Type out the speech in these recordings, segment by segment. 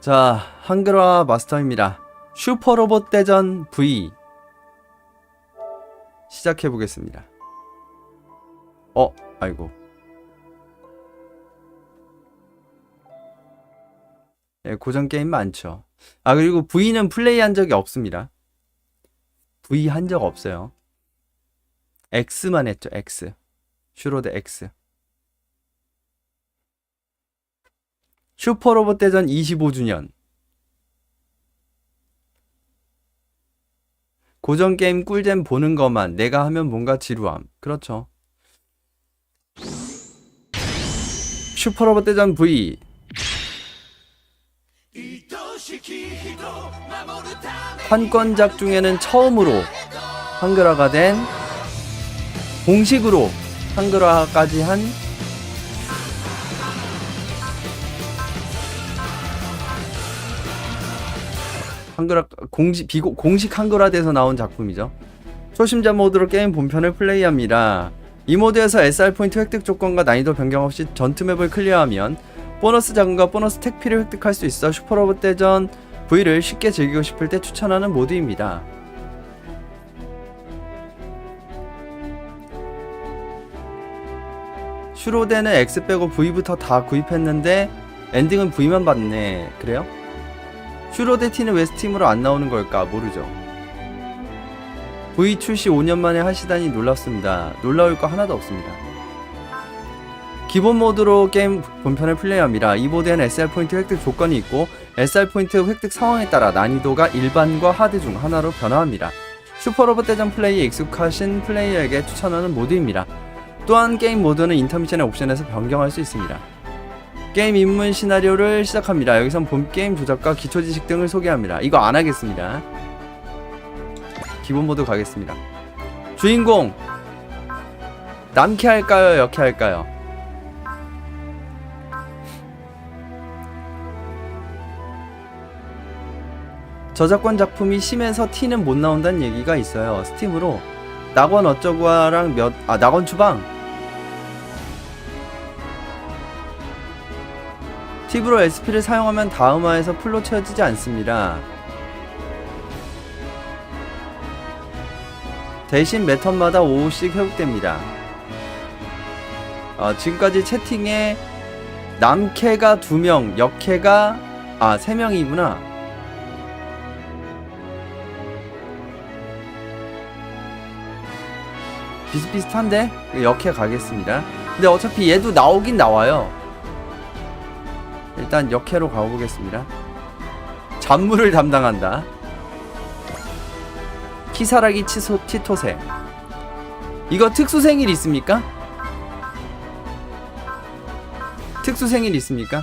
자, 한글화 마스터입니다. 슈퍼로봇 대전 V 시작해보겠습니다. 아이고. 네, 고전 게임 많죠. 그리고 V는 플레이한 적이 없습니다. V 한 적 없어요. X만 했죠, X. 슈로데 X. 슈퍼로봇 대전 25주년. 고전 게임 꿀잼 보는 것만 내가 하면 뭔가 지루함. 그렇죠. 슈퍼로봇 대전 V. 판권작 중에는 처음으로 한글화가 된, 공식으로 한글화까지 한 한글화, 공식 한글화돼서 나온 작품이죠. 초심자 모드로 게임 본편을 플레이합니다. 이 모드에서 SR 포인트 획득 조건과 난이도 변경 없이 전투 맵을 클리어하면 보너스 자금과 보너스 택피를 획득할 수 있어 슈퍼로봇 대전 V를 쉽게 즐기고 싶을 때 추천하는 모드입니다. 슈로데는 X 빼고 V부터 다 구입했는데 엔딩은 V만 받네. 그래요? 슈로데 T는 왜 스팀으로 안 나오는 걸까? 모르죠. V 출시 5년 만에 하시다니 놀랍습니다. 놀라울 거 하나도 없습니다. 기본 모드로 게임 본편을 플레이합니다. 이 모드에는 SR 포인트 획득 조건이 있고 SR 포인트 획득 상황에 따라 난이도가 일반과 하드 중 하나로 변화합니다. 슈퍼로봇 대전 플레이에 익숙하신 플레이어에게 추천하는 모드입니다. 또한 게임 모드는 인터미션의 옵션에서 변경할 수 있습니다. 게임 입문 시나리오를 시작합니다. 여기선 본 게임 조작과 기초 지식 등을 소개합니다. 이거 안 하겠습니다. 기본 모드 가겠습니다. 주인공 남캐 할까요? 여캐 할까요? 저작권 작품이 심해서 T는 못 나온다는 얘기가 있어요. 스팀으로 낙원 어쩌구아랑 낙원 추방 팁으로 SP를 사용하면 다음화에서 풀로 채워지지 않습니다. 대신 매 턴마다 5씩 회복됩니다. 지금까지 채팅에 남캐가 2명, 여캐가 3명이구나. 비슷비슷한데? 여캐 가겠습니다. 근데 어차피 얘도 나오긴 나와요. 일단 역캐로 가보겠습니다. 잡무를 담당한다. 키사라기 치토세. 이거 특수생일 있습니까? 특수생일 있습니까?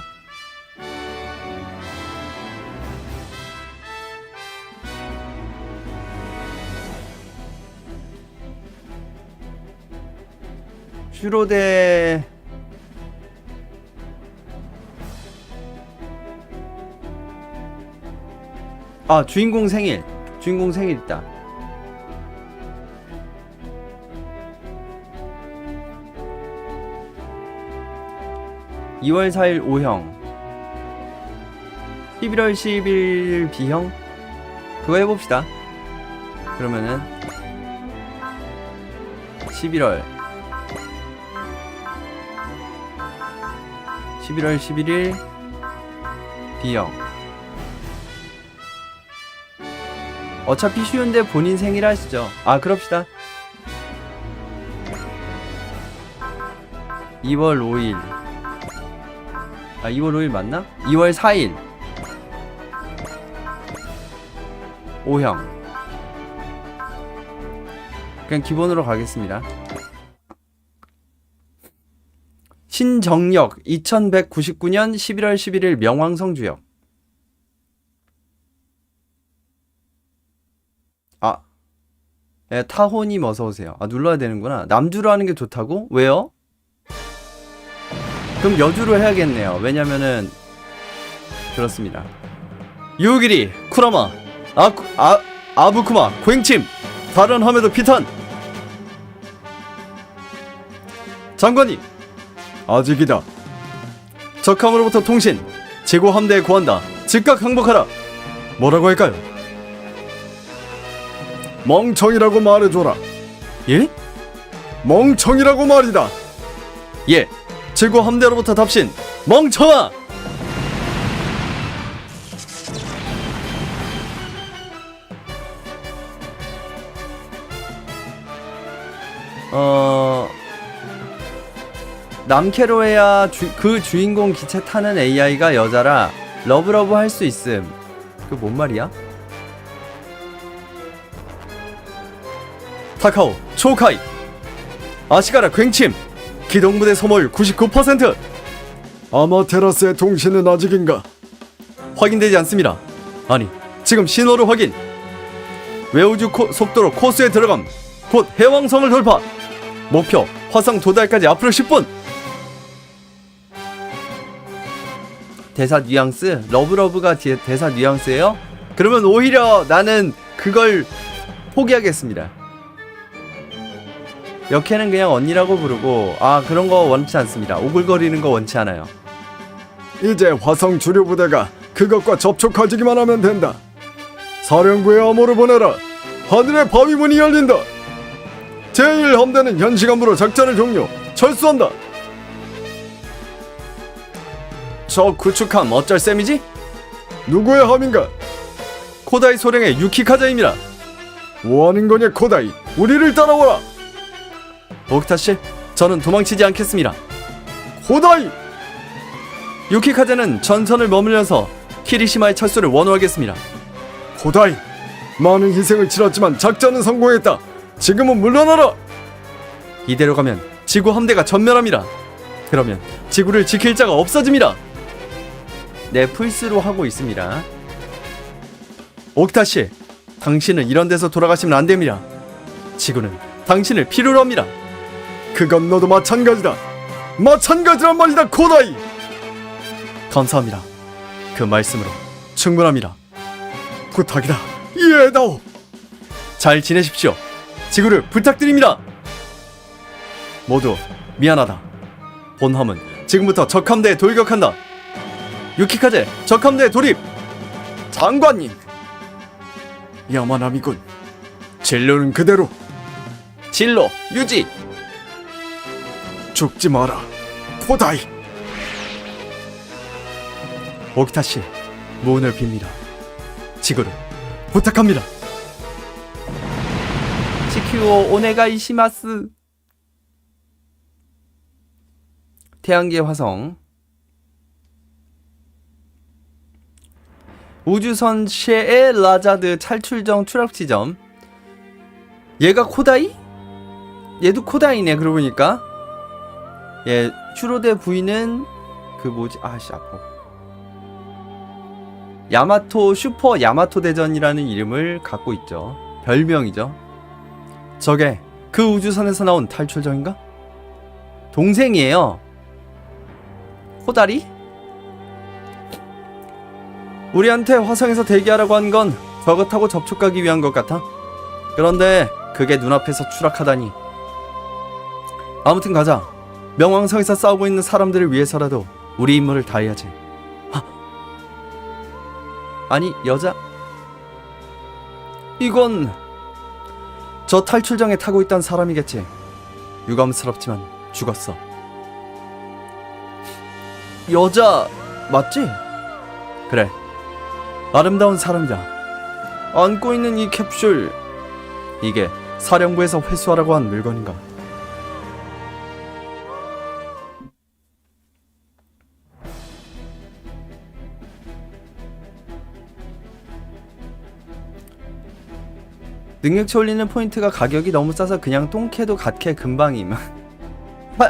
슈로데 주인공 생일 있다. (2월 4일) O형, 11월 10일 B형. 그거 해봅시다. 그러면은 11월 11일 B형. 어차피 쉬운데 본인 생일 하시죠. 그럽시다. 2월 5일 2월 5일 맞나? 2월 4일 O형. 그냥 기본으로 가겠습니다. 신정역 2199년 11월 11일 명왕성주역. 타호님 어서오세요. 눌러야 되는구나. 남주로 하는 게 좋다고? 왜요? 그럼 여주로 해야겠네요. 왜냐면은 그렇습니다. 유기리 쿠라마 아부쿠마 고행침 발언함에도 피탄. 장관님 아직이다. 적함으로부터 통신 제고 함대에 구한다. 즉각 항복하라. 뭐라고 할까요? 멍청이라고 말해줘라. 예? 멍청이라고 말이다. 예. 지구 함대로부터 답신. 멍청아. 남캐로에야 그 주인공 기체 타는 AI가 여자라 러브러브 할 수 있음. 그 뭔 말이야? 타카오 초카이 아시가라 괭침 기동부대 소모율 99%. 아마테라스의 통신은 아직인가? 확인되지 않습니다. 아니 지금 신호를 확인. 외우주 속도로 코스에 들어감. 곧 해왕성을 돌파. 목표 화성 도달까지 앞으로 10분. 대사 뉘앙스? 러브러브가 대사 뉘앙스예요? 그러면 오히려 나는 그걸 포기하겠습니다. 역해는 그냥 언니라고 부르고 그런 거 원치 않습니다. 오글거리는 거 원치 않아요. 이제 화성 주류 부대가 그것과 접촉하지기만 하면 된다. 사령부에 암호를 보내라. 하늘의 바위 문이 열린다. 제1함대는 현 시간부로 작전을 종료. 철수한다. 저 구축함 어쩔 셈이지? 누구의 함인가? 코다이 소령의 유키카자입니다. 뭐하는 거냐 코다이. 우리를 따라오라. 오키타씨, 저는 도망치지 않겠습니다. 코다이. 유키카자는 전선을 머물러서 키리시마의 철수를 원호하겠습니다. 코다이. 많은 희생을 치렀지만 작전은 성공했다. 지금은 물러나라. 이대로 가면 지구 함대가 전멸합니다. 그러면 지구를 지킬 자가 없어집니다. 네, 풀스로 하고 있습니다. 오키타씨, 당신은 이런 데서 돌아가시면 안 됩니다. 지구는 당신을 필요로 합니다. 그건 너도 마찬가지다. 마찬가지란 말이다 코다이. 감사합니다. 그 말씀으로 충분합니다. 부탁이다. 이해해다오. 잘 지내십시오. 지구를 부탁드립니다. 모두 미안하다. 본함은 지금부터 적함대에 돌격한다. 유키카제 적함대에 돌입. 장관님. 야만함이군. 진로는 그대로. 진로 유지. 죽지 마라 코다이. 오키타씨, 문을 빕니다. 지구를 부탁합니다. 치큐오 오네가이시마스. 태양계 화성. 우주선 셰에 라자드 탈출정 추락 지점. 얘가 코다이? 얘도 코다이네 그러고 보니까. 예, 슈로데 부인은 그 뭐지? 아씨 아파. 야마토 슈퍼 야마토 대전이라는 이름을 갖고 있죠. 별명이죠. 저게 그 우주선에서 나온 탈출정인가? 동생이에요. 코다리? 우리한테 화성에서 대기하라고 한 건 저거 타고 접촉하기 위한 것 같아. 그런데 그게 눈앞에서 추락하다니. 아무튼 가자. 명왕성에서 싸우고 있는 사람들을 위해서라도 우리 임무를 다해야지. 아니 여자? 이건 저 탈출정에 타고 있던 사람이겠지. 유감스럽지만 죽었어. 여자 맞지? 그래, 아름다운 사람이다. 안고 있는 이 캡슐, 이게 사령부에서 회수하라고 한 물건인가? 능력치 올리는 포인트가 가격이 너무 싸서 그냥 똥캐도 갓캐 금방임.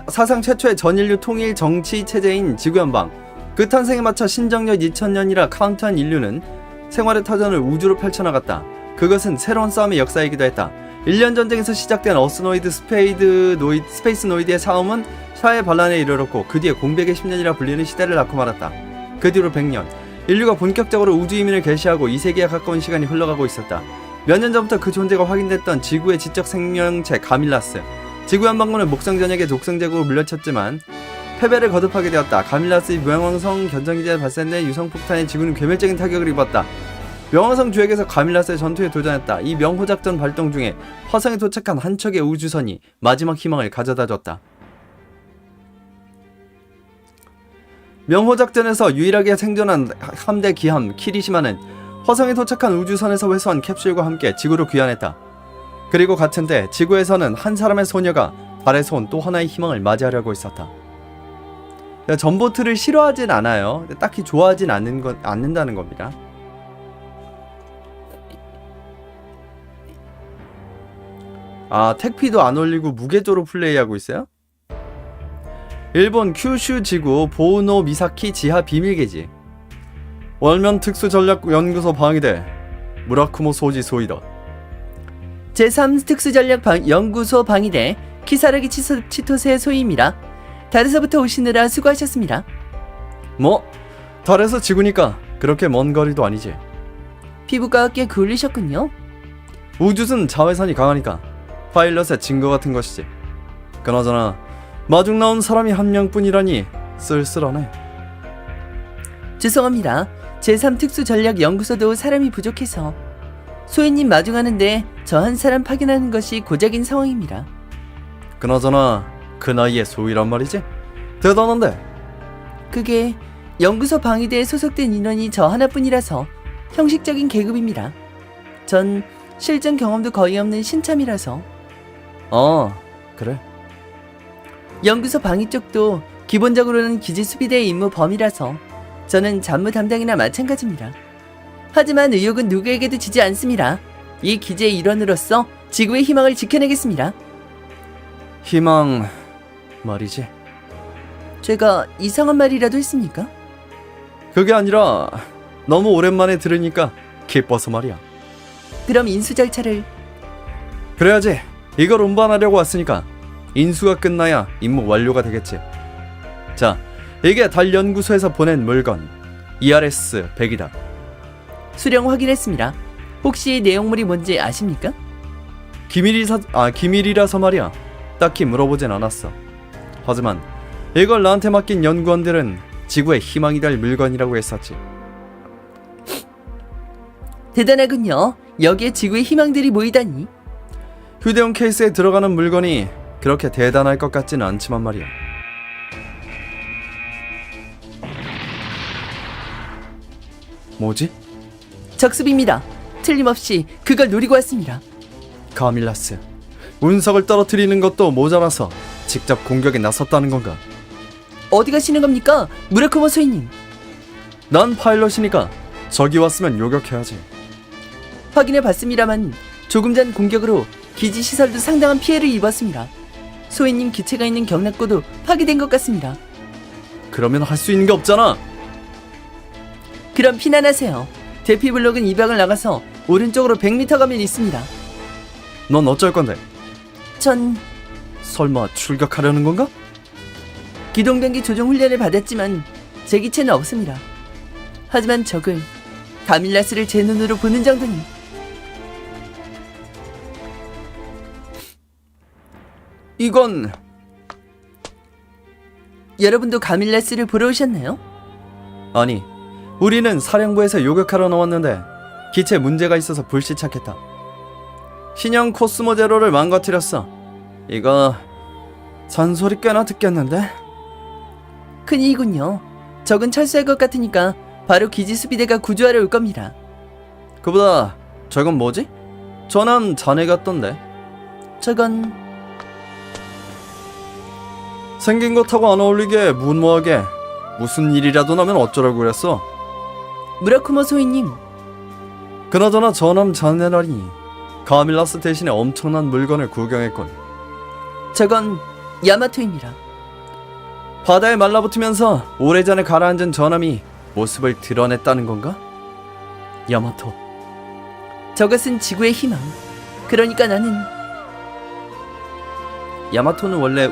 사상 최초의 전인류 통일 정치 체제인 지구연방. 그 탄생에 맞춰 신정력 2000년이라 카운트한 인류는 생활의 터전을 우주로 펼쳐나갔다. 그것은 새로운 싸움의 역사이기도 했다. 1년 전쟁에서 시작된 어스노이드 스페이스 노이드의 싸움은 사회 반란에 이르렀고 그 뒤에 공백의 10년이라 불리는 시대를 낳고 말았다. 그 뒤로 100년, 인류가 본격적으로 우주 이민을 개시하고 2세기에 가까운 시간이 흘러가고 있었다. 몇 년 전부터 그 존재가 확인됐던 지구의 지적 생명체 가밀라스. 지구연방군은 목성전역의 독성제국을 물리쳤지만 패배를 거듭하게 되었다. 가밀라스의 명왕성 견정기지에 발생된 유성폭탄에 지구는 괴멸적인 타격을 입었다. 명왕성 주역에서 가밀라스의 전투에 도전했다. 이 명호작전 발동 중에 화성에 도착한 한 척의 우주선이 마지막 희망을 가져다줬다. 명호작전에서 유일하게 생존한 함대 기함 키리시마는 화성에 도착한 우주선에서 회수한 캡슐과 함께 지구로 귀환했다. 그리고 같은 때 지구에서는 한 사람의 소녀가 달에서 온 또 하나의 희망을 맞이하려고 있었다. 전보트를 싫어하진 않아요. 딱히 좋아하진 않는다는 겁니다. 아, 택피도 안 올리고 무계조로 플레이하고 있어요? 일본 큐슈 지구 보우노 미사키 지하 비밀계지. 월면 특수전략연구소 방위대 무라쿠모 소지 소이다. 제3특수전략연구소 방위대 키사르기 치토세 소이입니다. 달에서부터 오시느라 수고하셨습니다. 뭐? 달에서 지구니까 그렇게 먼 거리도 아니지. 피부가 꽤 굴리셨군요. 우주선 자외선이 강하니까 파일럿의 증거 같은 것이지. 그나저나 마중 나온 사람이 한 명뿐이라니 쓸쓸하네. 죄송합니다. 제3특수전략연구소도 사람이 부족해서 소희님 마중하는데 저 한 사람 파견하는 것이 고작인 상황입니다. 그나저나 그 나이에 소위란 말이지? 대단한데. 그게 연구소 방위대에 소속된 인원이 저 하나뿐이라서 형식적인 계급입니다. 전 실전 경험도 거의 없는 신참이라서. 그래. 연구소 방위 쪽도 기본적으로는 기지 수비대의 임무 범위라서 저는 잡무 담당이나 마찬가지입니다. 하지만 의욕은 누구에게도 지지 않습니다. 이 기지의 일원으로서 지구의 희망을 지켜내겠습니다. 희망 말이지. 제가 이상한 말이라도 했습니까? 그게 아니라 너무 오랜만에 들으니까 기뻐서 말이야. 그럼 인수 절차를. 그래야지. 이걸 운반하려고 왔으니까 인수가 끝나야 임무 완료가 되겠지. 자, 이게 달 연구소에서 보낸 물건 ERS 100이다. 수령 확인했습니다. 혹시 내용물이 뭔지 아십니까? 기밀이라서 말이야. 딱히 물어보진 않았어. 하지만 이걸 나한테 맡긴 연구원들은 지구의 희망이 될 물건이라고 했었지. 대단하군요. 여기에 지구의 희망들이 모이다니. 휴대용 케이스에 들어가는 물건이 그렇게 대단할 것 같지는 않지만 말이야. 뭐지? 적습입니다. 틀림없이 그걸 노리고 왔습니다. 가밀라스, 운석을 떨어뜨리는 것도 모자라서 직접 공격에 나섰다는 건가? 어디 가시는 겁니까? 무라쿠모 소이님. 난 파일럿이니까 적이 왔으면 요격해야지. 확인해 봤습니다만 조금 전 공격으로 기지 시설도 상당한 피해를 입었습니다. 소이님 기체가 있는 경락고도 파괴된 것 같습니다. 그러면 할 수 있는 게 없잖아. 그럼 피난하세요. 대피 블록은 이방을 나가서 오른쪽으로 100m 가면 있습니다. 넌 어쩔 건데? 전 설마 출격하려는 건가? 기동병기 조종 훈련을 받았지만 제 기체는 없습니다. 하지만 적을 가밀라스를 제 눈으로 보는 정도니. 이건 여러분도 가밀라스를 보러 오셨나요? 아니, 우리는 사령부에서 요격하러 나왔는데 기체 문제가 있어서 불시착했다. 신형 코스모 제로를 망가뜨렸어. 이거 잔소리 꽤나 듣겠는데? 큰일이군요. 적은 철수할 것 같으니까 바로 기지 수비대가 구조하러 올 겁니다. 그보다 저건 뭐지? 전함 자네 같던데. 저건 생긴 것하고 안 어울리게 무모하게 무슨 일이라도 나면 어쩌라고 그랬어? 무라쿠모 소이님. 그나저나 전함 자네라니. 가밀라스 대신에 엄청난 물건을 구경했군. 저건 야마토입니다. 바다에 말라붙으면서 오래전에 가라앉은 전함이 모습을 드러냈다는 건가? 야마토. 저것은 지구의 희망. 그러니까 나는 야마토는 원래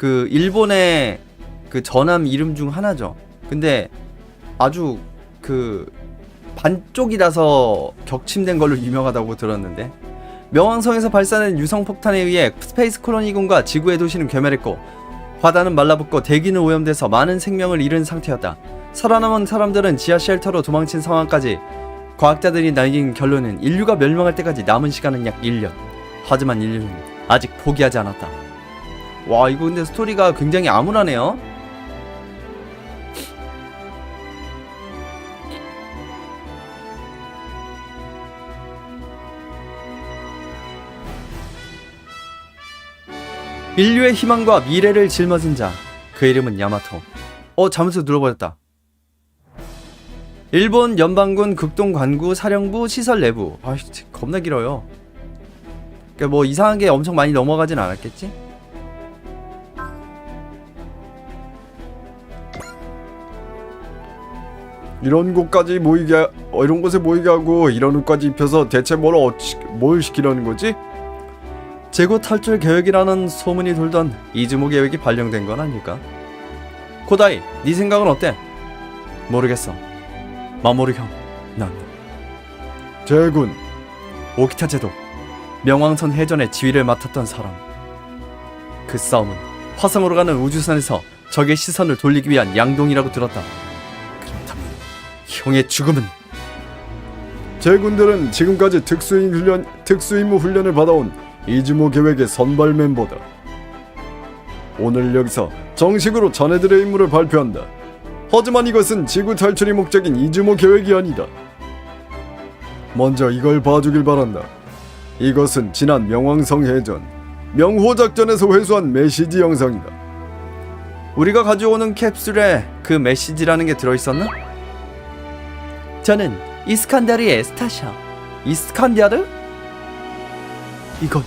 일본의 그 전함 이름 중 하나죠. 근데 아주 그 반쪽이라서 격침된 걸로 유명하다고 들었는데, 명왕성에서 발사된 유성폭탄에 의해 스페이스 콜로니군과 지구의 도시는 괴멸했고 바다는 말라붙고 대기는 오염돼서 많은 생명을 잃은 상태였다. 살아남은 사람들은 지하 쉘터로 도망친 상황까지 과학자들이 내린 결론은 인류가 멸망할 때까지 남은 시간은 약 1년. 하지만 인류는 아직 포기하지 않았다. 와, 이거 근데 스토리가 굉장히 암울하네요. 인류의 희망과 미래를 짊어진 자, 그 이름은 야마토. 잠수 눌러버렸다. 일본 연방군 극동관구 사령부 시설 내부. 겁나 길어요. 그러니까 뭐 이상한 게 엄청 많이 넘어가진 않았겠지? 이런 곳까지 모이게 이런 곳에 모이게 하고 이런 옷까지 입혀서 대체 뭘 시키려는 거지? 재고 탈출 계획이라는 소문이 돌던 이즈모 계획이 발령된 건 아닐까? 코다이, 네 생각은 어때? 모르겠어. 마모루 형, 난 제군, 오키타 제도, 명왕선 해전의 지휘를 맡았던 사람. 그 싸움은 화성으로 가는 우주선에서 적의 시선을 돌리기 위한 양동이라고 들었다. 그렇다면 형의 죽음은? 제군들은 지금까지 특수임무 훈련을 받아온 이즈모 계획의 선발 멤버다. 오늘 여기서 정식으로 자네들의 임무를 발표한다. 하지만 이것은 지구 탈출이 목적인 이즈모 계획이 아니다. 먼저 이걸 봐주길 바란다. 이것은 지난 명왕성 해전 명호 작전에서 회수한 메시지 영상이다. 우리가 가져오는 캡슐에 그 메시지라는 게 들어있었나? 저는 이스칸다르의 스타샤. 이스칸디아르? 이건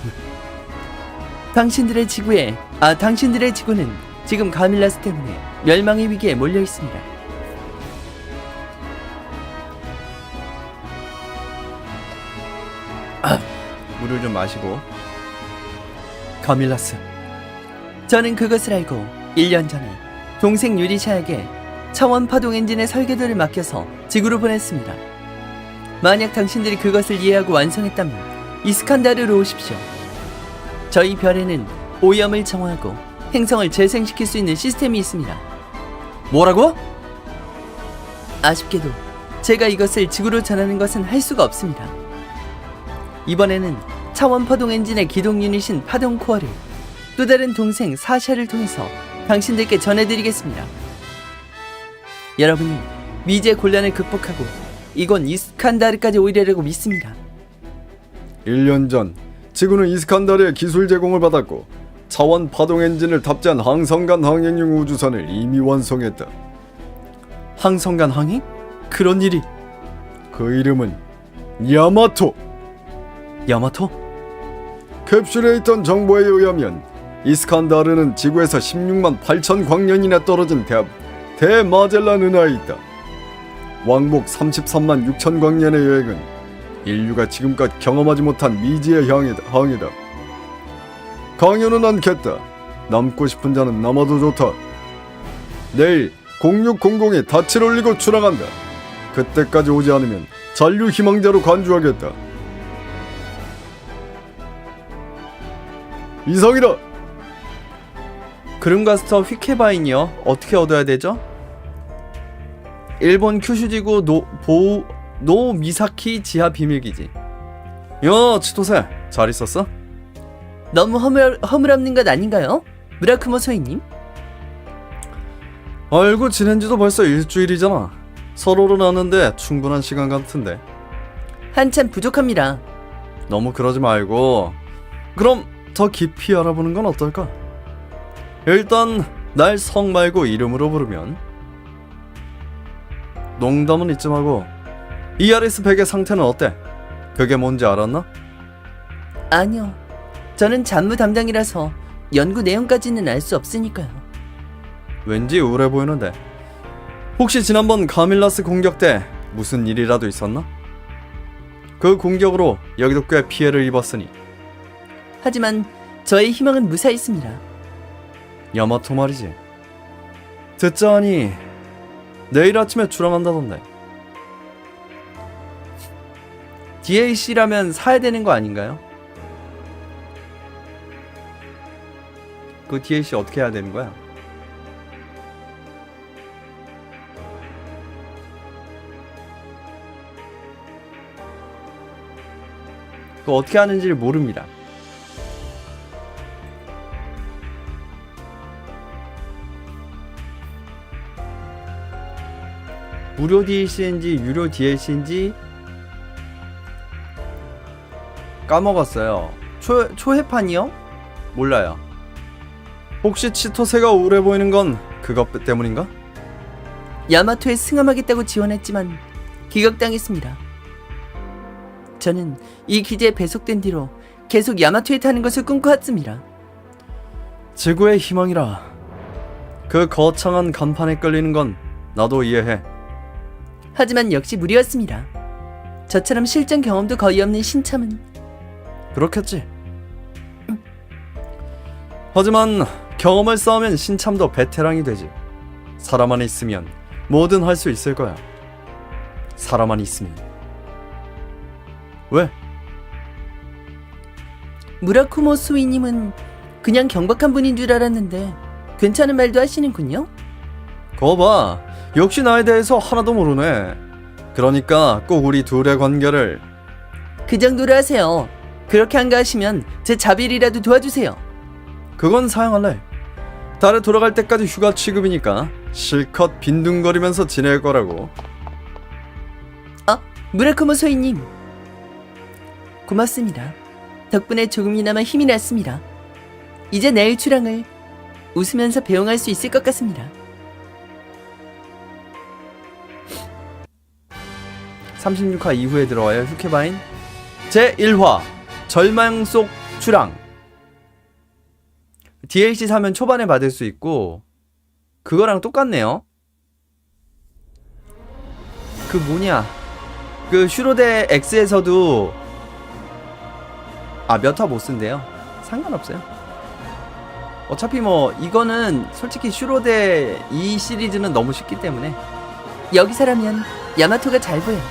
당신들의 지구는 지금 가밀라스 때문에 멸망의 위기에 몰려 있습니다. 물을 좀 마시고. 카밀라스. 저는 그것을 알고 1년 전에 동생 유리샤에게 차원 파동 엔진의 설계도를 맡겨서 지구로 보냈습니다. 만약 당신들이 그것을 이해하고 완성했다면 이스칸다르로 오십시오. 저희 별에는 오염을 정화하고 행성을 재생시킬 수 있는 시스템이 있습니다. 뭐라고? 아쉽게도 제가 이것을 지구로 전하는 것은 할 수가 없습니다. 이번에는 차원 파동 엔진의 기동 유닛인 파동 코어를 또 다른 동생 사샤를 통해서 당신들께 전해드리겠습니다. 여러분이 미제 곤란을 극복하고 이곳 이스칸다르까지 오리라고 믿습니다. 1년 전 지구는 이스칸다르의 기술 제공을 받았고 차원 파동 엔진을 탑재한 항성간 항행용 우주선을 이미 완성했다. 항성간 항행? 그런 일이? 그 이름은 야마토. 야마토? 캡슐에 있던 정보에 의하면 이스칸다르는 지구에서 16만 8천 광년이나 떨어진 대마젤란 은하에 있다. 왕복 33만 6천 광년의 여행은 인류가 지금껏 경험하지 못한 미지의 항해다. 강요는 않겠다. 남고 싶은 자는 남아도 좋다. 내일 0600에 닻을 올리고 출항한다. 그때까지 오지 않으면 잔류 희망자로 간주하겠다. 이상이다. 그름가스터 휘케바인이요? 어떻게 얻어야 되죠? 일본 큐슈지구 노미사키 지하 비밀기지. 야, 치토세, 잘 있었어? 너무 허물없는 것 아닌가요? 무라쿠모 소이님? 알고 지낸 지도 벌써 일주일이잖아. 서로를 아는데 충분한 시간 같은데. 한참 부족합니다. 너무 그러지 말고. 그럼 더 깊이 알아보는 건 어떨까? 일단 날 성 말고 이름으로 부르면. 농담은 이쯤 하고 ERS 100의 상태는 어때? 그게 뭔지 알았나? 아니요. 저는 잡무 담당이라서 연구 내용까지는 알 수 없으니까요. 왠지 우울해 보이는데. 혹시 지난번 가밀라스 공격 때 무슨 일이라도 있었나? 그 공격으로 여기도 꽤 피해를 입었으니. 하지만 저의 희망은 무사했습니다. 야마토 말이지. 듣자하니 내일 아침에 출항한다던데. DAC라면 사야 되는 거 아닌가요? 그 DAC 어떻게 해야 되는 거야? 그거 어떻게 하는지를 모릅니다. 무료 DLC인지 유료 DLC인지 까먹었어요. 초회판이요? 몰라요. 혹시 치토세가 우울해 보이는 건 그것 때문인가? 야마토에 승함하겠다고 지원했지만 기각당했습니다. 저는 이 기지에 배속된 뒤로 계속 야마토에 타는 것을 꿈꿔왔습니다. 지구의 희망이라. 그 거창한 간판에 끌리는 건 나도 이해해. 하지만 역시 무리였습니다. 저처럼 실전 경험도 거의 없는 신참은 그렇겠지. 하지만 경험을 쌓으면 신참도 베테랑이 되지. 사람만 있으면 뭐든 할 수 있을 거야. 사람만 있으면. 왜? 무라쿠모 수이님은 그냥 경박한 분인 줄 알았는데 괜찮은 말도 하시는군요. 거 봐. 역시 나에 대해서 하나도 모르네. 그러니까 꼭 우리 둘의 관계를. 그 정도로 하세요. 그렇게 한가하시면 제 자비리라도 도와주세요. 그건 사양할래. 달에 돌아갈 때까지 휴가 취급이니까 실컷 빈둥거리면서 지낼 거라고. 무라쿠모 소이님 고맙습니다. 덕분에 조금이나마 힘이 났습니다. 이제 내일 출항을 웃으면서 배웅할 수 있을 것 같습니다. 36화 이후에 들어와요. 휴케바인 제1화 절망 속 출항. DLC 사면 초반에 받을 수 있고 그거랑 똑같네요. 그 뭐냐, 그 슈로데 X에서도 몇 화 못 쓴대요. 상관없어요. 어차피 뭐 이거는 솔직히 슈로데 2 시리즈는 너무 쉽기 때문에. 여기서라면 야마토가 잘 보여요.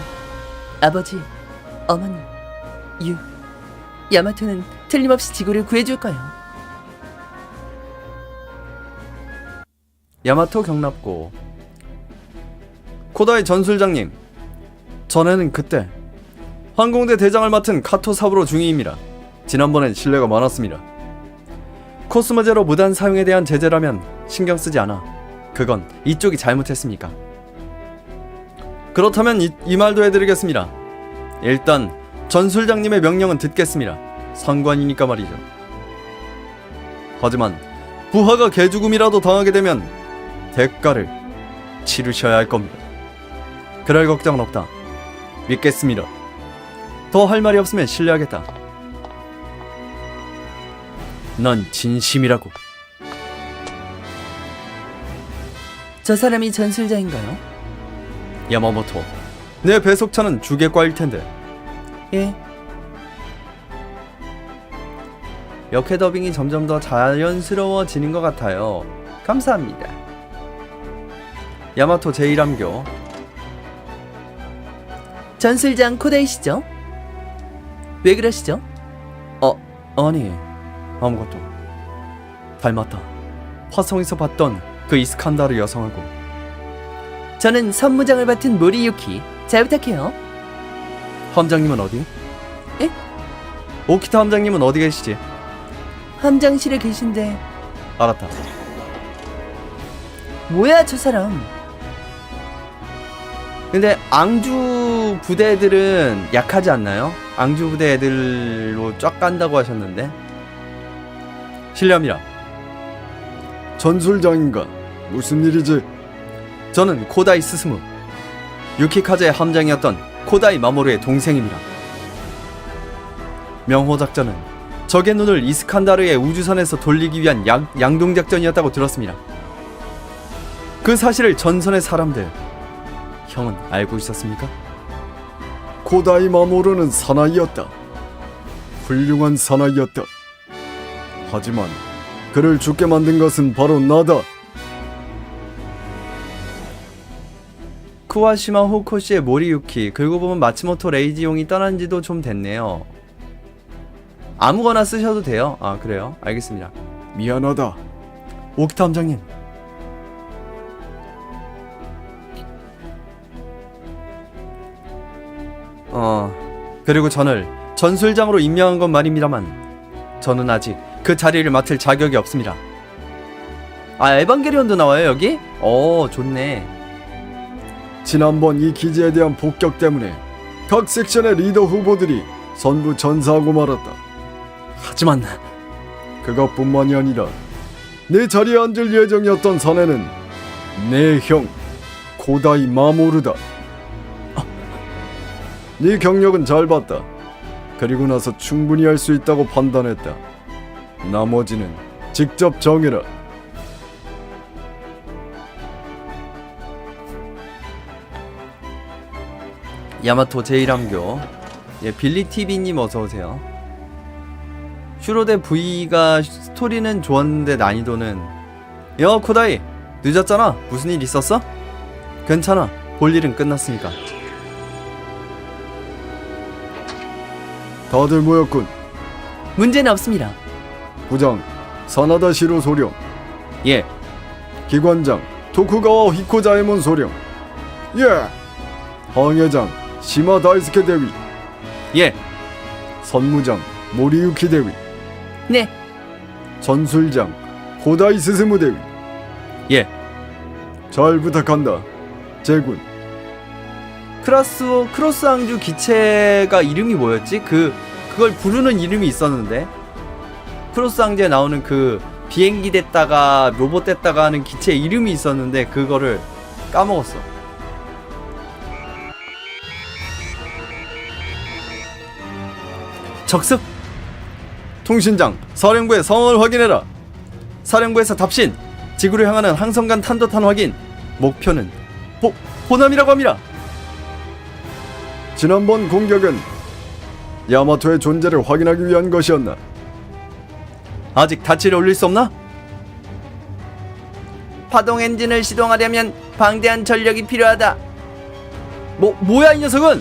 아버지, 어머니, 야마토는 틀림없이 지구를 구해줄 거예요. 야마토 경납고. 코다이 전술장님, 전에는 그때 항공대 대장을 맡은 카토 사부로 중위입니다. 지난번엔 신뢰가 많았습니다. 코스모 제로 무단 사용에 대한 제재라면 신경 쓰지 않아. 그건 이쪽이 잘못했습니까? 그렇다면 이 말도 해드리겠습니다. 일단 전술장님의 명령은 듣겠습니다. 상관이니까 말이죠. 하지만 부하가 개죽음이라도 당하게 되면 대가를 치르셔야 할 겁니다. 그럴 걱정은 없다. 믿겠습니다. 더 할 말이 없으면 실례하겠다. 난 진심이라고. 저 사람이 전술자인가요? 야마모토, 내 배속차는 주계과일 텐데. 예. 역해 더빙이 점점 더 자연스러워지는 것 같아요. 감사합니다. 야마토 제1함교. 전술장 코다이시죠? 왜 그러시죠? 아니, 아무것도. 닮았다. 화성에서 봤던 그 이스칸다르 여성하고. 저는 선무장을 맡은 모리유키. 잘 부탁해요. 함장님은 어디? 예? 오키타 함장님은 어디 계시지? 함장실에 계신데. 알았다. 뭐야 저 사람. 근데 앙주 부대 애들은 약하지 않나요? 앙주 부대 애들로 쫙 간다고 하셨는데. 실례합니다. 전술장인가? 무슨 일이지? 저는 코다이 스스무, 유키카제의 함장이었던 코다이 마모루의 동생입니다. 명호 작전은 적의 눈을 이스칸다르의 우주선에서 돌리기 위한 양동 작전이었다고 들었습니다. 그 사실을 전선의 사람들, 형은 알고 있었습니까? 코다이 마모루는 사나이였다. 훌륭한 사나이였다. 하지만 그를 죽게 만든 것은 바로 나다. 쿠와시마 호코시의 모리유키, 그리고 보면 마츠모토 레이지용이 떠난 지도 좀 됐네요. 아무거나 쓰셔도 돼요. 아, 그래요? 알겠습니다. 미안하다. 오키타 함장님. 그리고 저를 전술장으로 임명한 건 말입니다만 저는 아직 그 자리를 맡을 자격이 없습니다. 아, 에반게리온도 나와요 여기? 좋네. 지난번 이 기지에 대한 폭격 때문에 각 섹션의 리더 후보들이 선부 전사하고 말았다. 하지만 그것뿐만이 아니라 내 자리에 앉을 예정이었던 사내는 내 형 고다이 마모르다. 네 경력은 잘 봤다. 그리고 나서 충분히 할 수 있다고 판단했다. 나머지는 직접 정해라. 야마토 제1함교. 빌리TV님 어서오세요. 슈로데 V가 스토리는 좋았는데 난이도는 코다이 늦었잖아. 무슨 일 있었어? 괜찮아. 볼 일은 끝났으니까. 다들 모였군. 문제는 없습니다. 부장 사나다 시로 소령, 예. 기관장 토쿠가와 히코자에몬 소령, 예. 항해장 시마 다이스케 대위, 예. 선무장 모리유키 대위, 네. 전술장 고다이 스스무 대위. 예. 잘 부탁한다. 제군. 크로스 항주 기체가 이름이 뭐였지? 그걸 부르는 이름이 있었는데. 크로스 항주에 나오는 그 비행기 됐다가 로봇 됐다가 하는 기체 이름이 있었는데 그거를 까먹었어. 적습. 통신장 사령부의 상황을 확인해라. 사령부에서 답신. 지구를 향하는 항성간 탄도탄 확인. 목표는 호남이라고 합니다. 지난번 공격은 야마토의 존재를 확인하기 위한 것이었나? 아직 다치를 올릴 수 없나? 파동 엔진을 시동하려면 방대한 전력이 필요하다. 뭐야 이 녀석은?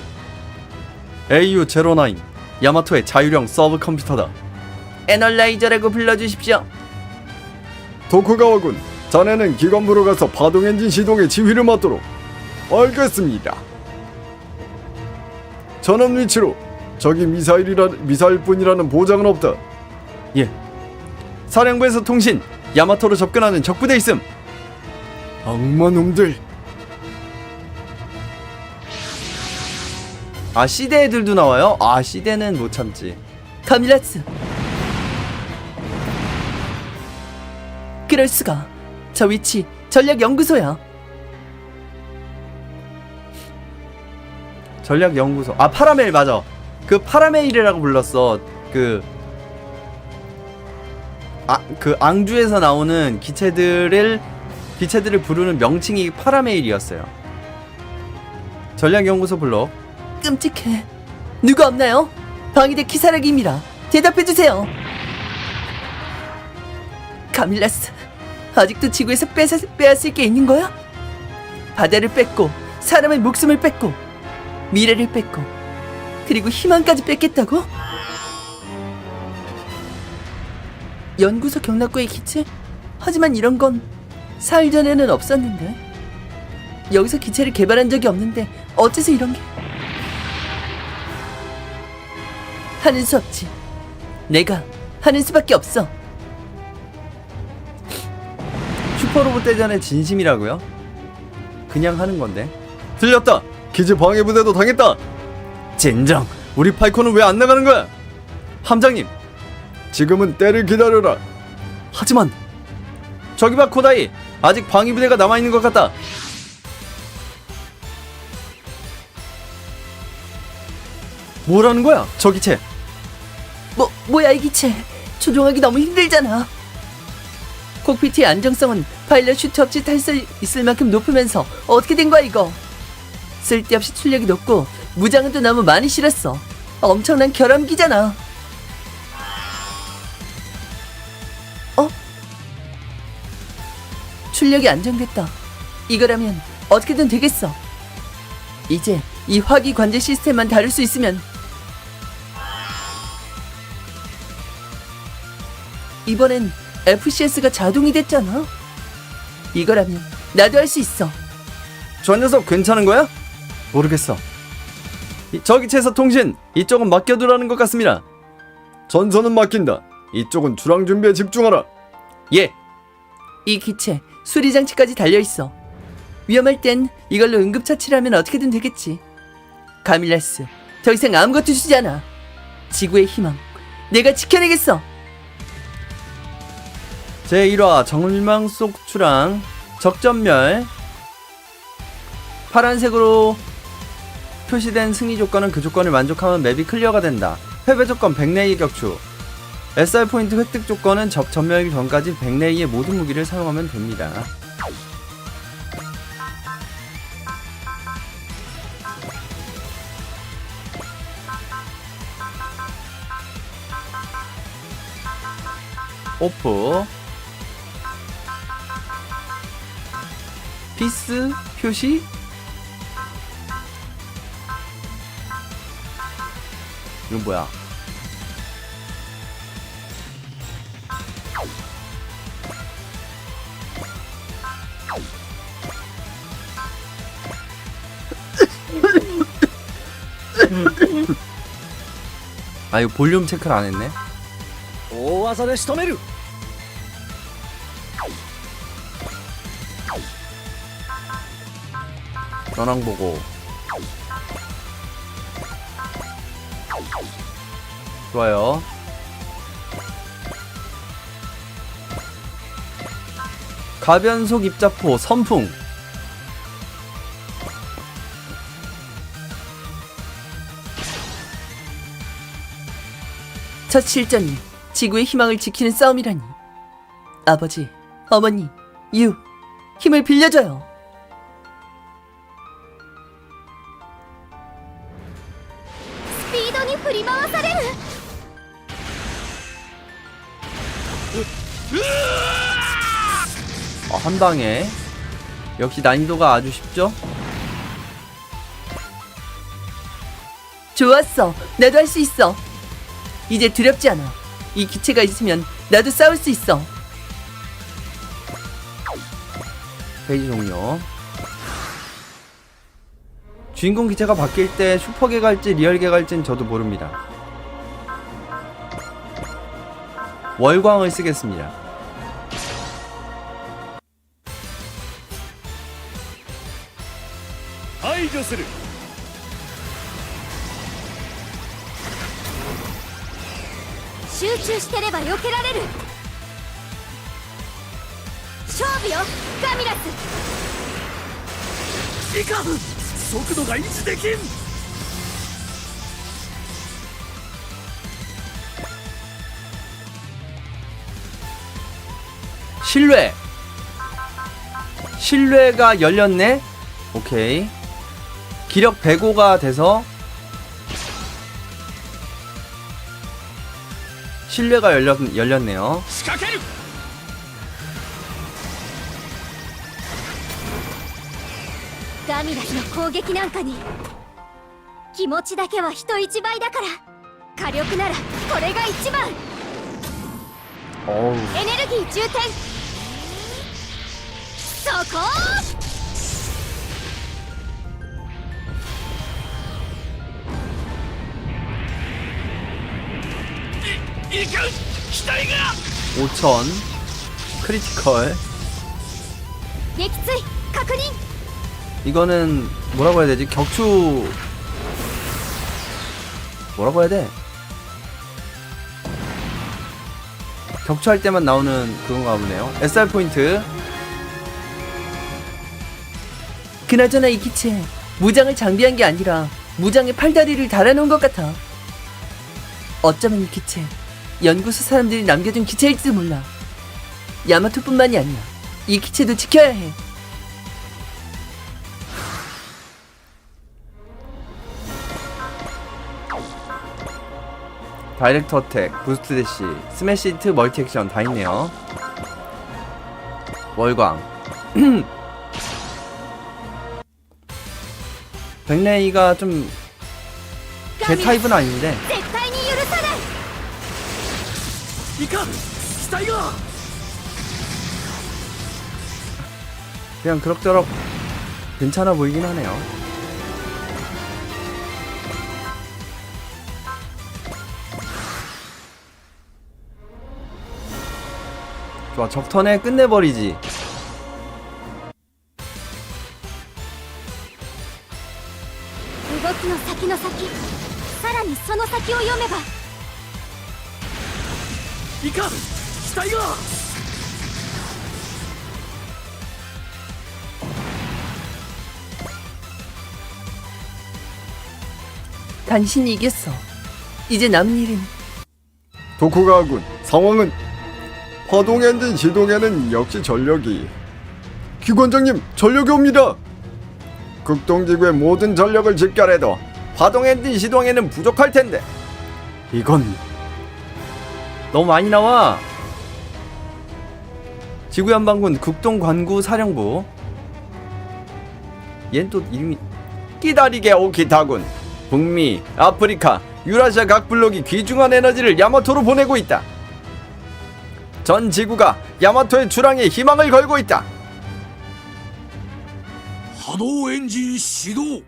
AU-09 야마토의 자유령 서브 컴퓨터다. 애널라이저라고 불러주십시오. 도쿠가와군, 자네는 기관부로 가서 파동 엔진 시동의 지휘를 맡도록. 알겠습니다. 전원 위치로. 적이 미사일뿐이라는 보장은 없다. 예. 사령부에서 통신. 야마토로 접근하는 적부대 있음. 악마놈들. 아, 시대 애들도 나와요? 아, 시대는 못 참지. 카밀라스. 그럴 수가. 저 위치 전략 연구소야. 전략 연구소. 아, 파라메일 맞아. 그 파라메일이라고 불렀어. 그 앙주에서 나오는 기체들을 부르는 명칭이 파라메일이었어요. 전략 연구소 블록. 끔찍해. 누가 없나요? 방위대 키사라기입니다. 대답해주세요. 카밀라스, 아직도 지구에서 빼앗을 게 있는 거야? 바다를 뺏고 사람의 목숨을 뺏고 미래를 뺏고 그리고 희망까지 뺏겠다고? 연구소 경락고의 기체? 하지만 이런 건 사흘 전에는 없었는데. 여기서 기체를 개발한 적이 없는데 어째서 이런 게? 하는 수 없지. 내가 하는 수밖에 없어. 슈퍼로봇 대전의 진심이라고요? 그냥 하는 건데. 들렸다. 기지 방해부대도 당했다. 젠장, 우리 파이콘은 왜 안 나가는 거야? 함장님. 지금은 때를 기다려라. 하지만 저기 봐, 코다이. 아직 방위부대가 남아있는 것 같다. 뭐라는 거야, 저 기체? 뭐야 이 기체. 조종하기 너무 힘들잖아. 콕피트의 안정성은 파일럿 슈트 없이 탈 수 있을 만큼 높으면서 어떻게 된 거야 이거. 쓸데없이 출력이 높고 무장은 또 너무 많이 실었어. 엄청난 결함기잖아. 출력이 안정됐다. 이거라면 어떻게든 되겠어. 이제 이 화기 관제 시스템만 다룰 수 있으면. 이번엔 FCS가 자동이 됐잖아. 이거라면 나도 할 수 있어. 저 녀석 괜찮은 거야? 모르겠어. 저기체에서 통신 이쪽은 맡겨두라는 것 같습니다. 전선은 맡긴다. 이쪽은 출항 준비에 집중하라. 예. 이 기체 수리 장치까지 달려 있어. 위험할 땐 이걸로 응급처치를 하면 어떻게든 되겠지. 가밀라스, 더 이상 아무것도 주지 않아. 지구의 희망, 내가 지켜내겠어. 제1화 정일망 속 출항 적전멸. 파란색으로 표시된 승리 조건은 그 조건을 만족하면 맵이 클리어가 된다. 패배 조건 100레이 격추. SR 포인트 획득 조건은 적 전멸 전까지 100레이의 모든 무기를 사용하면 됩니다. 오프. 피스 표시. 이건 뭐야? 아, 이거 볼륨 체크를 안 했네. 大技で仕留める 전황 보고. 좋아요. 가변속 입자포 선풍. 첫 실전이 지구의 희망을 지키는 싸움이라니. 아버지, 어머니, 유, 힘을 빌려줘요. 스피드에 振り回される 한 방에. 역시 난이도가 아주 쉽죠? 좋았어. 나도 할 수 있어. 이제 두렵지 않아. 이 기체가 있으면 나도 싸울 수 있어. 페이지 종료. 주인공 기체가 바뀔 때 슈퍼계 갈지 리얼계 갈지는 저도 모릅니다. 월광을 쓰겠습니다.排除する 集中してれば避けられる勝負よガミラスいかん速度が維持できん 실외. 실외가 열렸네. 오케이. 기력 105가 돼서 실외가 열렸네요. 仕掛ける ガミラスの攻撃なんかに気持ちだけは人一倍だから火力ならこれが一番 어우. エネルギー充填そこ いかん機体が 5000 크리티컬. 撃墜確認 이거는 뭐라고 해야 되지? 격추. 뭐라고 해야 돼? 격추할 때만 나오는 그건가 보네요. SR 포인트. 그나저나 이 기체 무장을 장비한 게 아니라 무장에 팔다리를 달아놓은 것 같아. 어쩌면 이 기체 연구소 사람들이 남겨준 기체일지도 몰라. 야마토뿐만이 아니야. 이 기체도 지켜야 해. 다이렉트 어택, 부스트 대시, 스매시 히트, 멀티 액션 다 있네요. 월광. 백레이가 좀 제 타입은 아닌데 絶対に許さないいかん機体が 그냥 그럭저럭 괜찮아 보이긴 하네요. 좋아. 적턴에 끝내버리지. 動きの先の先、さらにその先を読めば。いかん、機体が。당신이 이겼어. 이제 남은 일은 도쿠가군 상황은 파동 엔진 시동에는 역시 전력이 기관장님 전력이 옵니다. 극동지구의 모든 전력을 집결해도 파동 엔진 시동에는 부족할 텐데. 이건 너무 많이 나와. 지구연방군 극동관구 사령부. 얜 또 이름이 기다리게 오키타군. 북미, 아프리카, 유라시아 각 블록이 귀중한 에너지를 야마토로 보내고 있다. 전 지구가 야마토의 출항에 희망을 걸고 있다. 波動エンジン始動、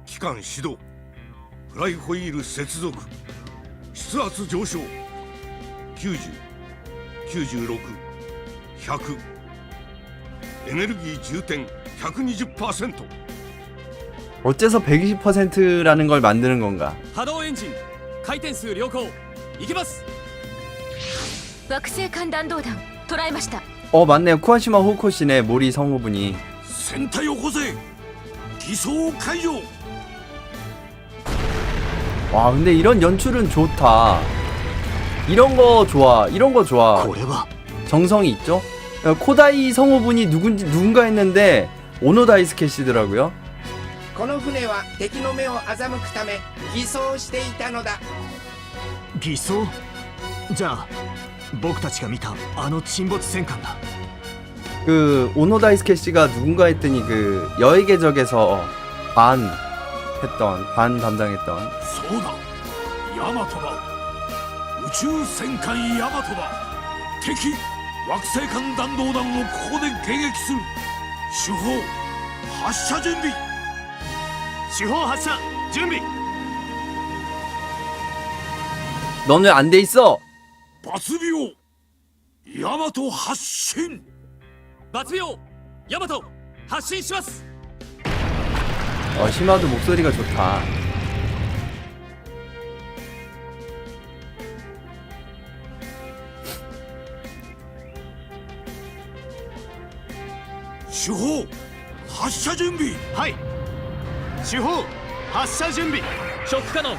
機関始動、フライホイール接続、出圧上昇、90、96、100、エネルギー充填 120%。 어째서 120%라는 걸 만드는 건가? 波動エンジン回転数良好、いきます。惑星間弾道弾捉えました。 맞네요. 쿠아시마 호코시네 모리 성우분이. 船体を補正、偽装解除。 와, 근데 이런 연출은 좋다. 이런 거 좋아. 이런 거 좋아. これは 정성이 있죠? 코다이 성우분이 누군가 했는데 오노다이스케 씨더라고요. この船は敵の目を欺くため偽装していたのだ。偽装？じゃあ僕たちが見たあの沈没戦艦だ。 그 오노다이스케 씨가 누군가 했더니 그 여의 궤적에서 반 담당했던. そうだ、ヤマトだ。宇宙戦艦ヤマトだ。敵惑星間弾道弾をここで迎撃する。主砲発射準備。主砲発射準備。 넌 왜 안 돼 있어? バツ秒ヤマト発進。バツ秒ヤマト発進します。 시마도 목소리가 좋다. 主砲発射準備。はい。主砲発射準備。ショックカノン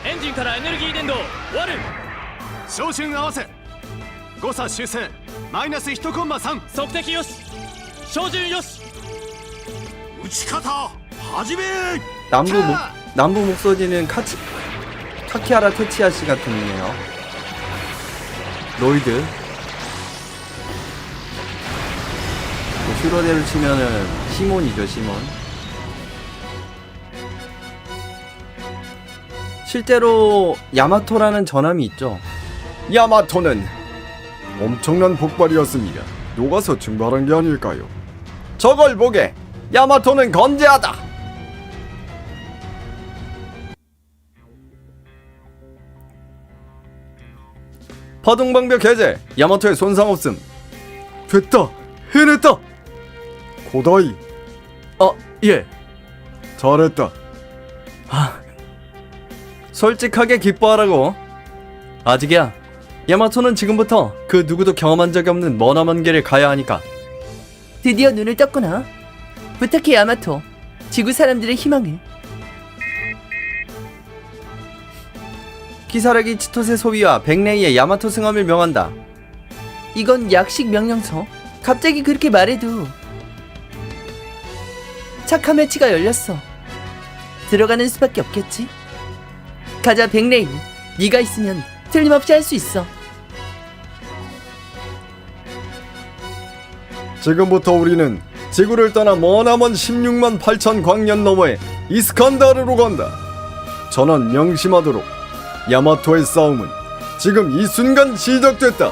エンジンからエネルギー伝導終わる。照準合わせ誤差修正マイナス1コンマ3。測敵よし、照準よし。撃ち方始め。 남부 목소리는 카키하라 테치야 씨 같은데요. 로이드. 슈로데로 치면은 시몬이죠, 시몬. 실제로 야마토라는 전함이 있죠. 야마토는 엄청난 폭발이었습니다. 녹아서 증발한 게 아닐까요? 저걸 보게. 야마토는 건재하다. 파동방벽 해제. 야마토의 손상 없음. 됐다! 해냈다! 고다이 예. 잘했다. 솔직하게 기뻐하라고. 아직이야. 야마토는 지금부터 그 누구도 경험한 적이 없는 머나먼 길을 가야 하니까. 드디어 눈을 떴구나. 부탁해 야마토. 지구 사람들의 희망을. 키사라기 치토세 소위와 백레이의 야마토 승함을 명한다. 이건 약식 명령서. 갑자기 그렇게 말해도. 착한 매치가 열렸어. 들어가는 수밖에 없겠지. 가자 백레이. 네가 있으면 틀림없이 할 수 있어. 지금부터 우리는 지구를 떠나 머나먼 16만 8천 광년 너머의 이스칸다르로 간다. 전원 명심하도록. 야마토의 싸움은 지금 이 순간 시작됐다.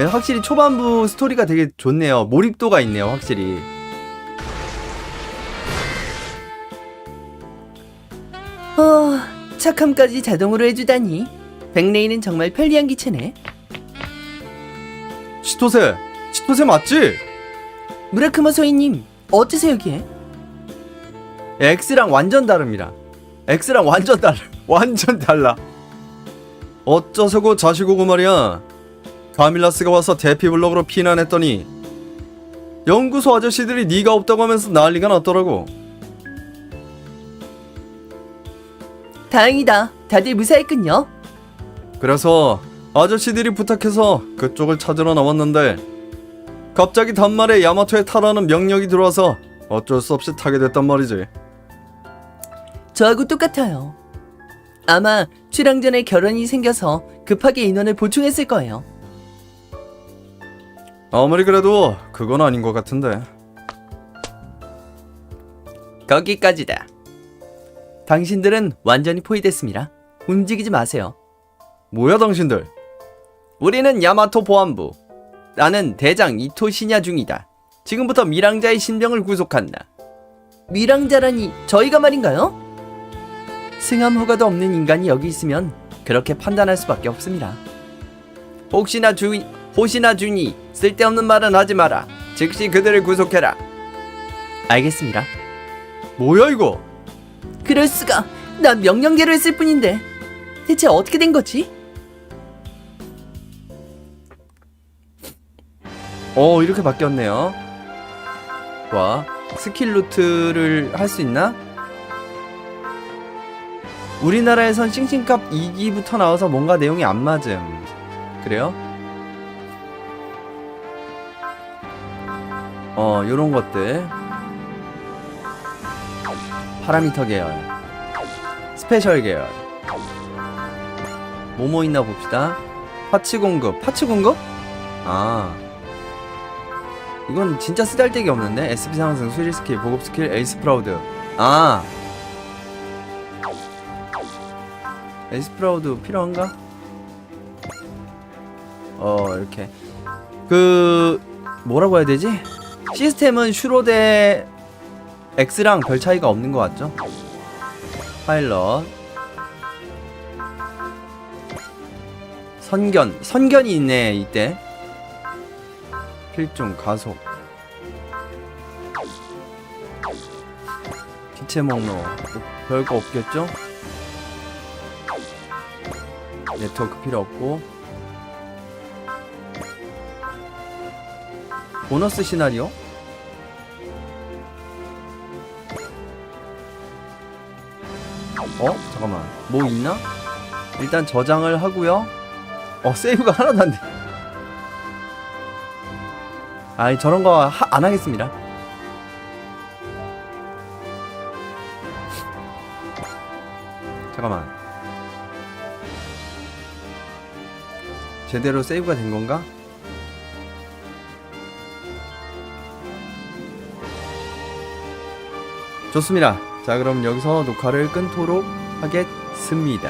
확실히 초반부 스토리가 되게 좋네요. 몰입도가 있네요, 확실히. 착함까지 자동으로 해주다니. 백레이는 정말 편리한 기체네. 치토세 맞지? 무라크모 소이님, 어째서 여기에? X랑 완전 다릅니다. X랑 완전 달라. 어쩌서고 자시고고 말이야. 카밀라스가 와서 대피 블록으로 피난했더니 연구소 아저씨들이 네가 없다고 하면서 난리가 났더라고. 다행이다. 다들 무사했군요. 그래서 아저씨들이 부탁해서 그쪽을 찾으러 나왔는데 갑자기 단말에 야마토에 타라는 명령이 들어와서 어쩔 수 없이 타게 됐단 말이지. 저하고 똑같아요. 아마 출항 전에 결혼이 생겨서 급하게 인원을 보충했을 거예요. 아무리 그래도 그건 아닌 것 같은데. 거기까지다. 당신들은 완전히 포위됐습니다. 움직이지 마세요. 뭐야 당신들? 우리는 야마토 보안부. 나는 대장 이토 시냐 중이다. 지금부터 미랑자의 신병을 구속한다. 미랑자라니 저희가 말인가요? 승함 허가도 없는 인간이 여기 있으면 그렇게 판단할 수밖에 없습니다. 호시나 주니 쓸데없는 말은 하지 마라. 즉시 그들을 구속해라. 알겠습니다. 뭐야 이거? 그럴 수가. 난 명령대로 했을 뿐인데 대체 어떻게 된 거지? 이렇게 바뀌었네요. 와, 스킬 루트를 할 수 있나? 우리나라에선 싱싱값 2기부터 나와서 뭔가 내용이 안 맞음. 그래요? 요런 것들. 파라미터 계열, 스페셜 계열. 뭐뭐 있나 봅시다. 파츠 공급. 아, 이건 진짜 쓰잘데기 없는데. SP 상승, 수리 스킬, 보급 스킬, 에이스 프라우드. 아, 에이스 프라우드 필요한가? 이렇게 뭐라고 해야 되지? 시스템은 슈로데 X랑 별 차이가 없는 것 같죠? 파일럿, 선견이 있네. 이때 필중, 가속, 기체 목록, 별거 없겠죠? 네트워크 필요 없고, 보너스 시나리오? 잠깐만, 뭐 있나? 일단 저장을 하고요. 세이브가 하나도 안 돼. 아이, 저런 거 안 하겠습니다. 잠깐만, 제대로 세이브가 된 건가? 좋습니다. 자, 그럼 여기서 녹화를 끊도록 하겠습니다.